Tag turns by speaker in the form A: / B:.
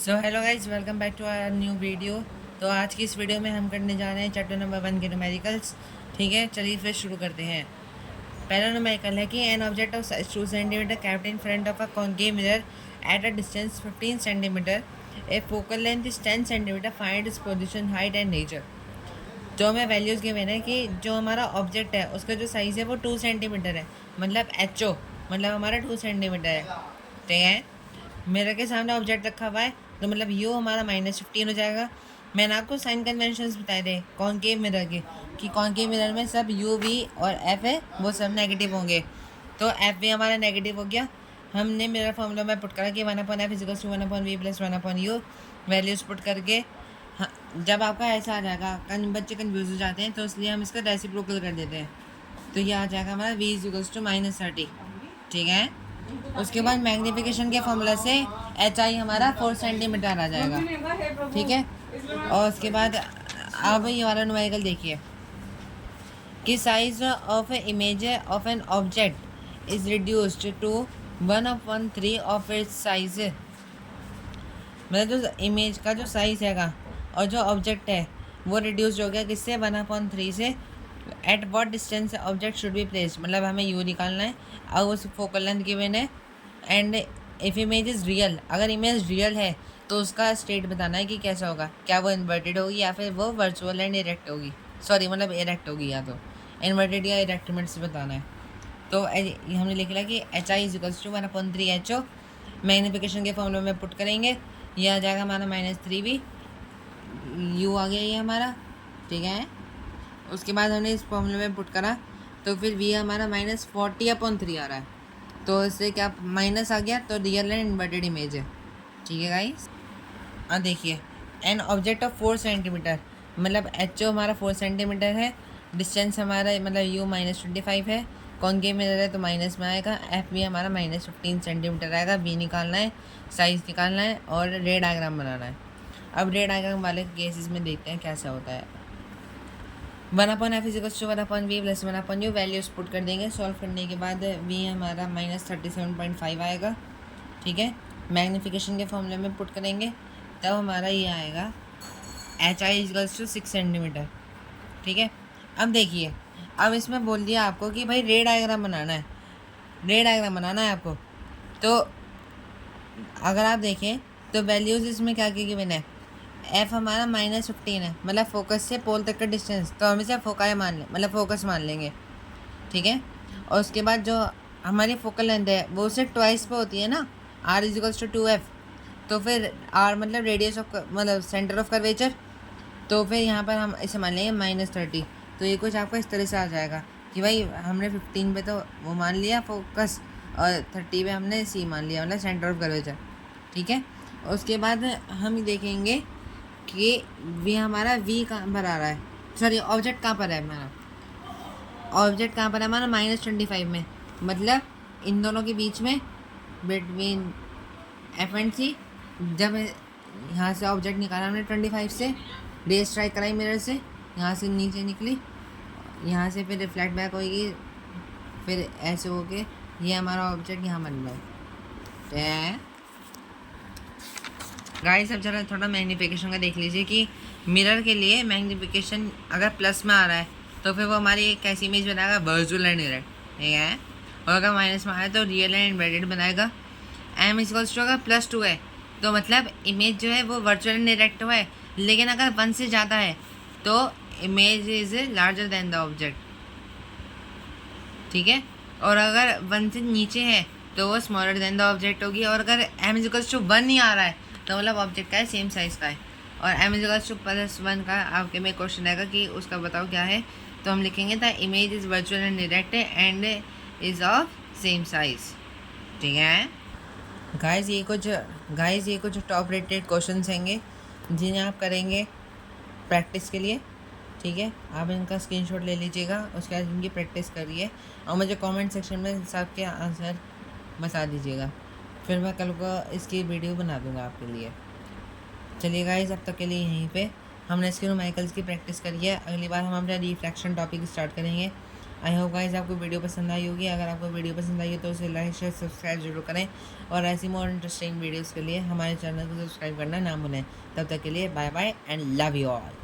A: So hello guys, welcome back to our new video. तो आज की इस वीडियो में हम करने जा रहे हैं चैप्टर नंबर 1 के न्यूमेरिकल्स। ठीक है, चलिए फिर शुरू करते हैं। पहला न्यूमेरिकल है कि an object of size 2 centimetre kept in front of a concave mirror at a distance 15 centimeter. A focal length is 10 centimeter. Find its position, height and nature. जो हमें वैल्यूज़ गिवन है कि जो हमारा ऑब्जेक्ट है उसका जो साइज़ है वो 2 सेंटीमीटर है, मतलब एच ओ मतलब हमारा 2 सेंटीमीटर है। ठीक है, मिरर के सामने ऑब्जेक्ट रखा हुआ है तो मतलब यू हमारा -15 हो जाएगा। मैंने आपको साइन कन्वेंशंस बताए थे कॉन्केव मिरर के कि कॉन्केव मिरर में सब यू वी और एफ है वो सब नेगेटिव होंगे। तो एफ भी हमारा नेगेटिव हो गया। हमने मिरर फॉर्मूला में पुट करा कि 1/f = 1/v + 1/u values put करके। हाँ, जब आपका ऐसा आ जाएगा बच्चे कन्फ्यूज हो जाते हैं तो इसलिए हम इसका रेसिप्रोकल कर देते हैं। तो ये आ जाएगा हमारा v = -30। ठीक है, उसके बाद मैग्नीफिकेशन के फॉर्मूला से एच आई हमारा 4 सेंटीमीटर आ जाएगा। ठीक है, और उसके बाद आप ये वाला न्यूमेरिकल देखिए कि size of a image of an object is reduced to 1/3 of its size. मतलब जो इमेज का जो साइज हैगा और जो ऑब्जेक्ट है वो रिड्यूस हो गया किससे, 1/3 से। At what distance object should be placed, मतलब हमें यू निकालना है और उस फोकल लेंथ गिवन है। And if image is real, अगर इमेज रियल है तो उसका स्टेट बताना है कि कैसा होगा, क्या वो इन्वर्टेड होगी या फिर वो वर्चुअल एंड इरेक्ट होगी, सॉरी मतलब इरेक्ट होगी, या तो इन्वर्टेड या इरेक्टमेंट से बताना है। तो हमने लिख लिया कि H I = 1/3 H O. Magnification के फॉर्मूले में पुट करेंगे, ये आ जाएगा हमारा -3v, यू आ गया ये हमारा। ठीक है, उसके बाद हमने इस फॉर्मूले में पुट करा तो फिर v हमारा -40/3 आ रहा है। तो इससे क्या माइनस आ गया, तो रियल एंड इन्वर्टेड इमेज है। ठीक है गाइस, अब देखिए एन ऑब्जेक्ट ऑफ 4 सेंटीमीटर, मतलब एच ओ हमारा 4 सेंटीमीटर है। डिस्टेंस हमारा मतलब यू -25 है। कॉन्केव मिरर है तो माइनस में आएगा। एफ भी हमारा -15 सेंटीमीटर आएगा। वी निकालना है, साइज़ निकालना है और रे डायग्राम बनाना है। अब रे डायग्राम वाले केसेस में देखते हैं कैसा होता है। 1/f = 1/v + 1/u values put कर देंगे। सॉल्व करने के बाद v हमारा -37.5 आएगा। ठीक है, मैग्नीफिकेशन के फॉर्मूले में पुट करेंगे तब हमारा ये आएगा HI = 6 सेंटीमीटर। ठीक है, अब देखिए, अब इसमें बोल दिया आपको कि भाई रे डायग्राम बनाना है, रे डायग्राम बनाना है आपको। तो अगर आप देखें तो वैल्यूज़ इसमें क्या क्या गिवन है, एफ हमारा -15 है, मतलब फोकस से पोल तक का डिस्टेंस, तो हम इसे फोकाई मान लें, मतलब फोकस मान लेंगे। ठीक है, और उसके बाद जो हमारी फोकल लेंथ है वो उससे ट्वाइस पे होती है ना, r = 2f। तो फिर r मतलब रेडियस ऑफ मतलब सेंटर ऑफ कर्वेचर, तो फिर यहाँ पर हम इसे मान लेंगे -30। तो ये कुछ आपका इस तरह से आ जाएगा कि भाई हमने 15 पे तो वो मान लिया फोकस और 30 पे हमने सी मान लिया, मतलब सेंटर ऑफ कर्वेचर। ठीक है, उसके बाद हम देखेंगे कि वी हमारा वी कहाँ पर आ रहा है, सॉरी ऑब्जेक्ट कहाँ पर है हमारा, ऑब्जेक्ट कहाँ पर है हमारा -25 में, मतलब इन दोनों के बीच में बिटवीन एफ एंड सी। जब यहाँ से ऑब्जेक्ट निकाला हमने 25 से, रे स्ट्राइक कराई मिरर से, यहाँ से नीचे निकली, यहाँ से फिर रिफ्लेक्ट बैक होगी, फिर ऐसे होके ये हमारा ऑब्जेक्ट यहाँ बन रहा है। गाइस अब जरा थोड़ा मैग्नीफिकेशन का देख लीजिए कि मिरर के लिए मैग्नीफिकेशन अगर प्लस में आ रहा है तो फिर वो हमारी एक कैसी इमेज बनाएगा, वर्चुअल एंड इरेक्ट। ठीक है, और अगर माइनस में आया तो रियल एंड इन्वर्टेड बनाएगा। m = अगर +2 है तो मतलब इमेज जो है वो वर्चुअल एंड इरेक्ट है, लेकिन अगर 1 से ज़्यादा है तो image is larger than the object. ठीक है, और अगर 1 से नीचे है तो वो स्मॉलर देन द ऑब्जेक्ट होगी। और अगर m = 1 नहीं आ रहा है तो मतलब ऑब्जेक्ट का है सेम साइज़ का है। और m = +1 का आपके में क्वेश्चन आएगा कि उसका बताओ क्या है, तो हम लिखेंगे the image is virtual and erect and is of same size. ठीक है गाइस, ये कुछ टॉप रेटेड क्वेश्चन होंगे जिन्हें आप करेंगे प्रैक्टिस के लिए। ठीक है, आप इनका स्क्रीनशॉट ले लीजिएगा, उसके बाद इनकी प्रैक्टिस करिए और मुझे कमेंट सेक्शन में सबके आंसर बता दीजिएगा, फिर मैं कल को इसकी वीडियो बना दूंगा आपके लिए। चलिए गाइस, अब तक के लिए यहीं पे हमने इसके न्यूमेरिकल्स की प्रैक्टिस करी है। अगली बार हम अपना रिफ्रैक्शन टॉपिक स्टार्ट करेंगे। आई होप गाइस आपको वीडियो पसंद आई होगी। अगर आपको वीडियो पसंद आई हो तो उसे लाइक शेयर सब्सक्राइब जरूर करें और ऐसी मोर इंटरेस्टिंग वीडियोस के लिए हमारे चैनल को सब्सक्राइब करना ना भूलें। तब तक के लिए bye bye and love you all.